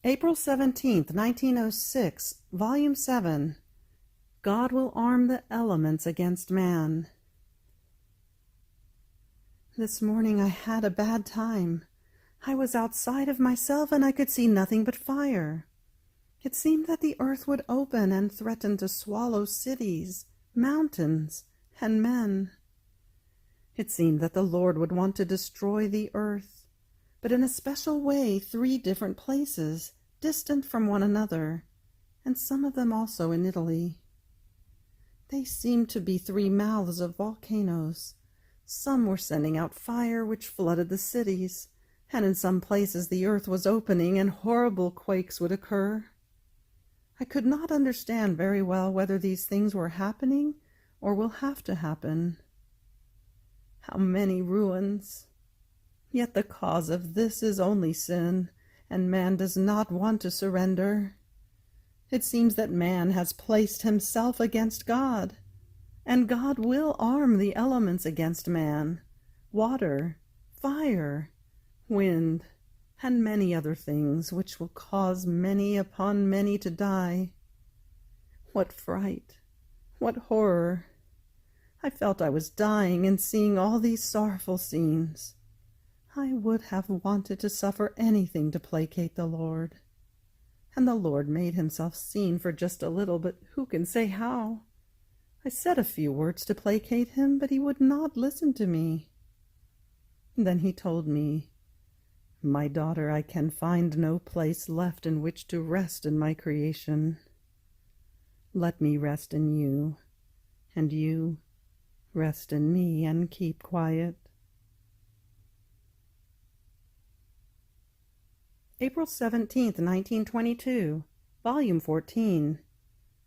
April 17th, 1906, Volume 7. God will arm the elements against man. This morning I had a bad time. I was outside of myself and I could see nothing but fire. It seemed that the earth would open and threaten to swallow cities, mountains, and men. It seemed that the Lord would want to destroy the earth, but in a special way 3 different places, distant from one another, and some of them also in Italy. They seemed to be 3 mouths of volcanoes. Some were sending out fire which flooded the cities, and in some places the earth was opening and horrible quakes would occur. I could not understand very well whether these things were happening or will have to happen. How many ruins! Yet the cause of this is only sin, and man does not want to surrender. It seems that man has placed himself against God, and God will arm the elements against man, water, fire, wind, and many other things which will cause many upon many to die. What fright! What horror! I felt I was dying and seeing all these sorrowful scenes. I would have wanted to suffer anything to placate the Lord. And the Lord made himself seen for just a little, but who can say how? I said a few words to placate him, but he would not listen to me. Then he told me, "My daughter, I can find no place left in which to rest in my creation. Let me rest in you, and you rest in me and keep quiet." April 17th, 1922, Volume 14.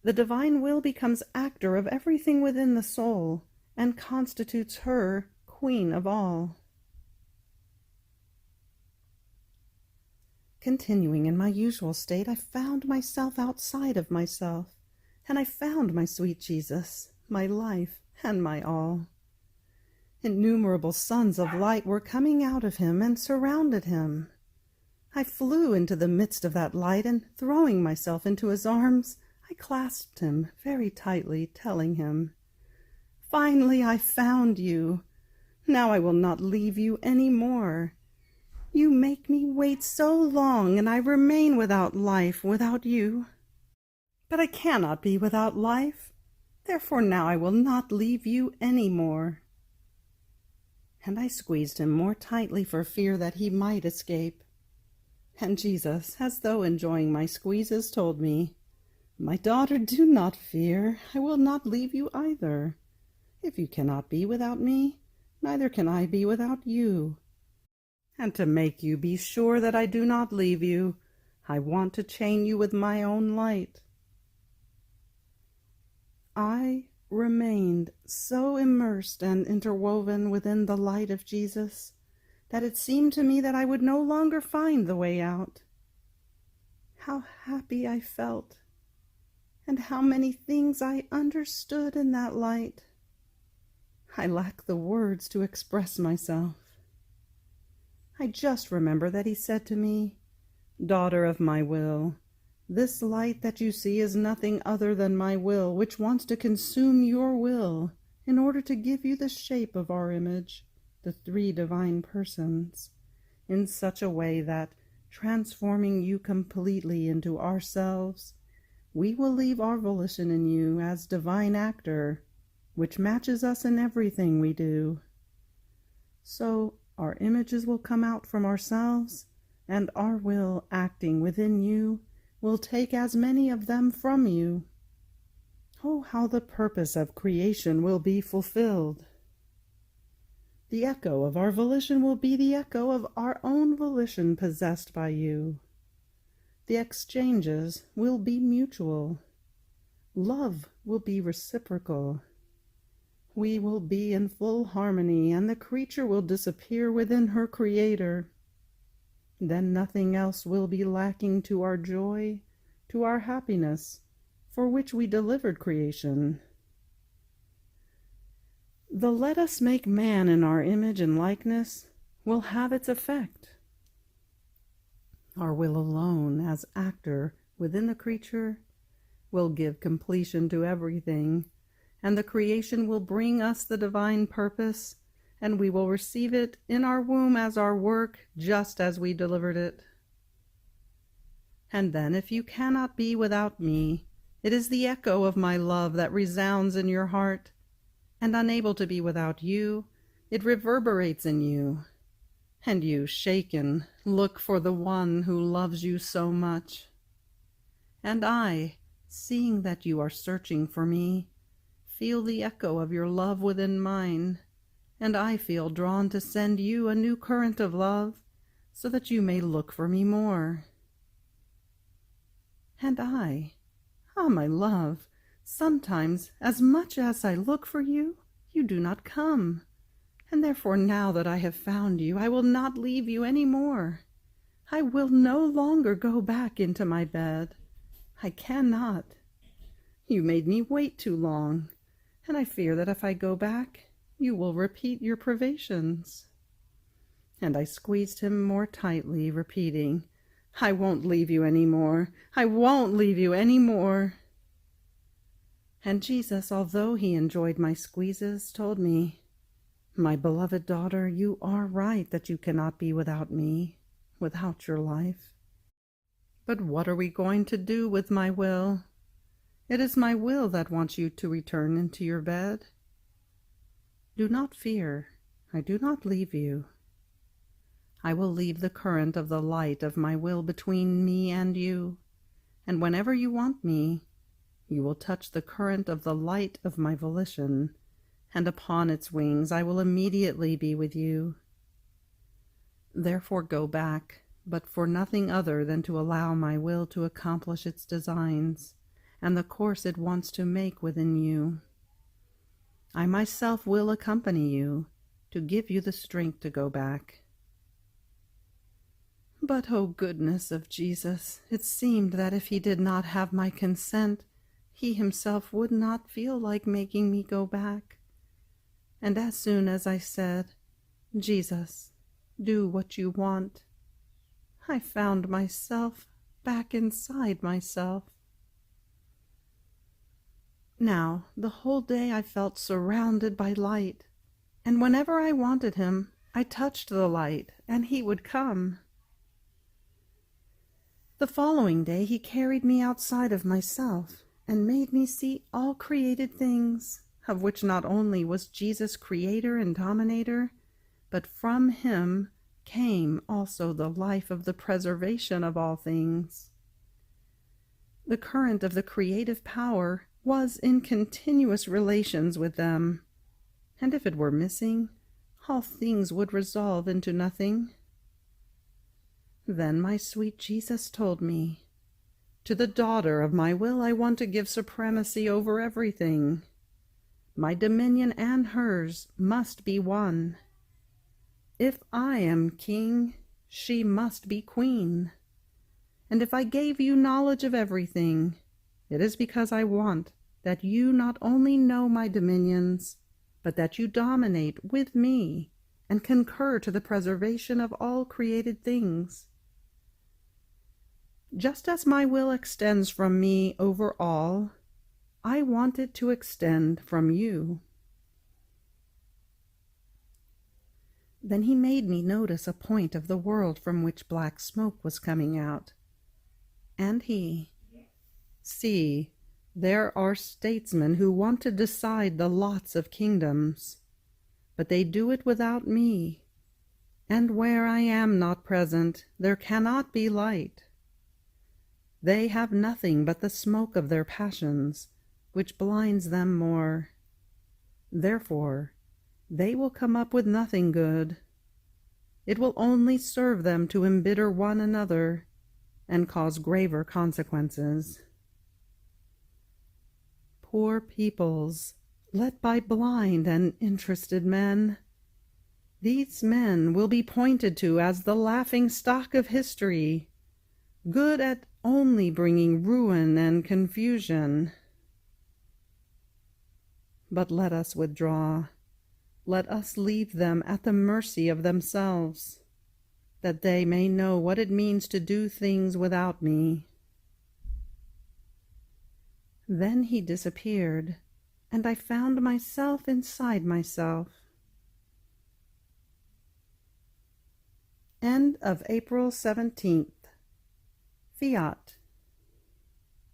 The divine will becomes actor of everything within the soul, and constitutes her queen of all. Continuing in my usual state, I found myself outside of myself, and I found my sweet Jesus, my life and my all. Innumerable suns of light were coming out of him and surrounded him. I flew into the midst of that light, and throwing myself into his arms, I clasped him very tightly, telling him, "Finally I found you. Now I will not leave you any more. You make me wait so long, and I remain without life without you. But I cannot be without life. Therefore now I will not leave you any more." And I squeezed him more tightly for fear that he might escape. And Jesus, as though enjoying my squeezes, told me, "My daughter, do not fear. I will not leave you either. If you cannot be without me, neither can I be without you. And to make you be sure that I do not leave you, I want to chain you with my own light." I remained so immersed and interwoven within the light of Jesus that it seemed to me that I would no longer find the way out. How happy I felt, and how many things I understood in that light. I lack the words to express myself. I just remember that he said to me, "Daughter of my will, this light that you see is nothing other than my will, which wants to consume your will in order to give you the shape of our image, the 3 divine persons, in such a way that, transforming you completely into ourselves, we will leave our volition in you as divine actor, which matches us in everything we do. So our images will come out from ourselves, and our will acting within you will take as many of them from you. Oh, how the purpose of creation will be fulfilled! The echo of our volition will be the echo of our own volition possessed by you. The exchanges will be mutual. Love will be reciprocal. We will be in full harmony, and the creature will disappear within her creator. Then nothing else will be lacking to our joy, to our happiness, for which we delivered creation. The "let us make man in our image and likeness" will have its effect. Our will alone, as actor within the creature, will give completion to everything, and the creation will bring us the divine purpose, and we will receive it in our womb as our work, just as we delivered it. And then, if you cannot be without me, it is the echo of my love that resounds in your heart, and unable to be without you, it reverberates in you. And you, shaken, look for the one who loves you so much. And I, seeing that you are searching for me, feel the echo of your love within mine, and I feel drawn to send you a new current of love, so that you may look for me more. And I, my love, sometimes, as much as I look for you, you do not come, and therefore now that I have found you, I will not leave you any more. I will no longer go back into my bed. I cannot. You made me wait too long, and I fear that if I go back, you will repeat your privations. And I squeezed him more tightly, repeating, I won't leave you any more. I won't leave you any more. And Jesus, although he enjoyed my squeezes, told me, my beloved daughter, you are right that you cannot be without me, without your life. But what are we going to do with my will? It is my will that wants you to return into your bed. Do not fear. I do not leave you. I will leave the current of the light of my will between me and you, and whenever you want me, you will touch the current of the light of my volition, and upon its wings I will immediately be with you. Therefore go back, but for nothing other than to allow my will to accomplish its designs, and the course it wants to make within you. I myself will accompany you, to give you the strength to go back. But, oh goodness of Jesus, it seemed that if he did not have my consent, he himself would not feel like making me go back. And as soon as I said, Jesus, do what you want, I found myself back inside myself. Now, the whole day I felt surrounded by light, and whenever I wanted him, I touched the light, and he would come. The following day he carried me outside of myself and made me see all created things, of which not only was Jesus creator and dominator, but from him came also the life of the preservation of all things. The current of the creative power was in continuous relations with them, and if it were missing, all things would resolve into nothing. Then my sweet Jesus told me, to the daughter of my will I want to give supremacy over everything. My dominion and hers must be one. If I am king, she must be queen. And if I gave you knowledge of everything, it is because I want that you not only know my dominions, but that you dominate with me and concur to the preservation of all created things. Just as my will extends from me over all, I want it to extend from you. Then he made me notice a point of the world from which black smoke was coming out. And see, there are statesmen who want to decide the lots of kingdoms, but they do it without me, and where I am not present, there cannot be light. They have nothing but the smoke of their passions, which blinds them more. Therefore, they will come up with nothing good. It will only serve them to embitter one another and cause graver consequences. Poor peoples, led by blind and interested men, these men will be pointed to as the laughing stock of history, good at only bringing ruin and confusion. But let us withdraw. Let us leave them at the mercy of themselves. that they may know what it means to do things without me." Then he disappeared, and I found myself inside myself. End of April 17th. Fiat.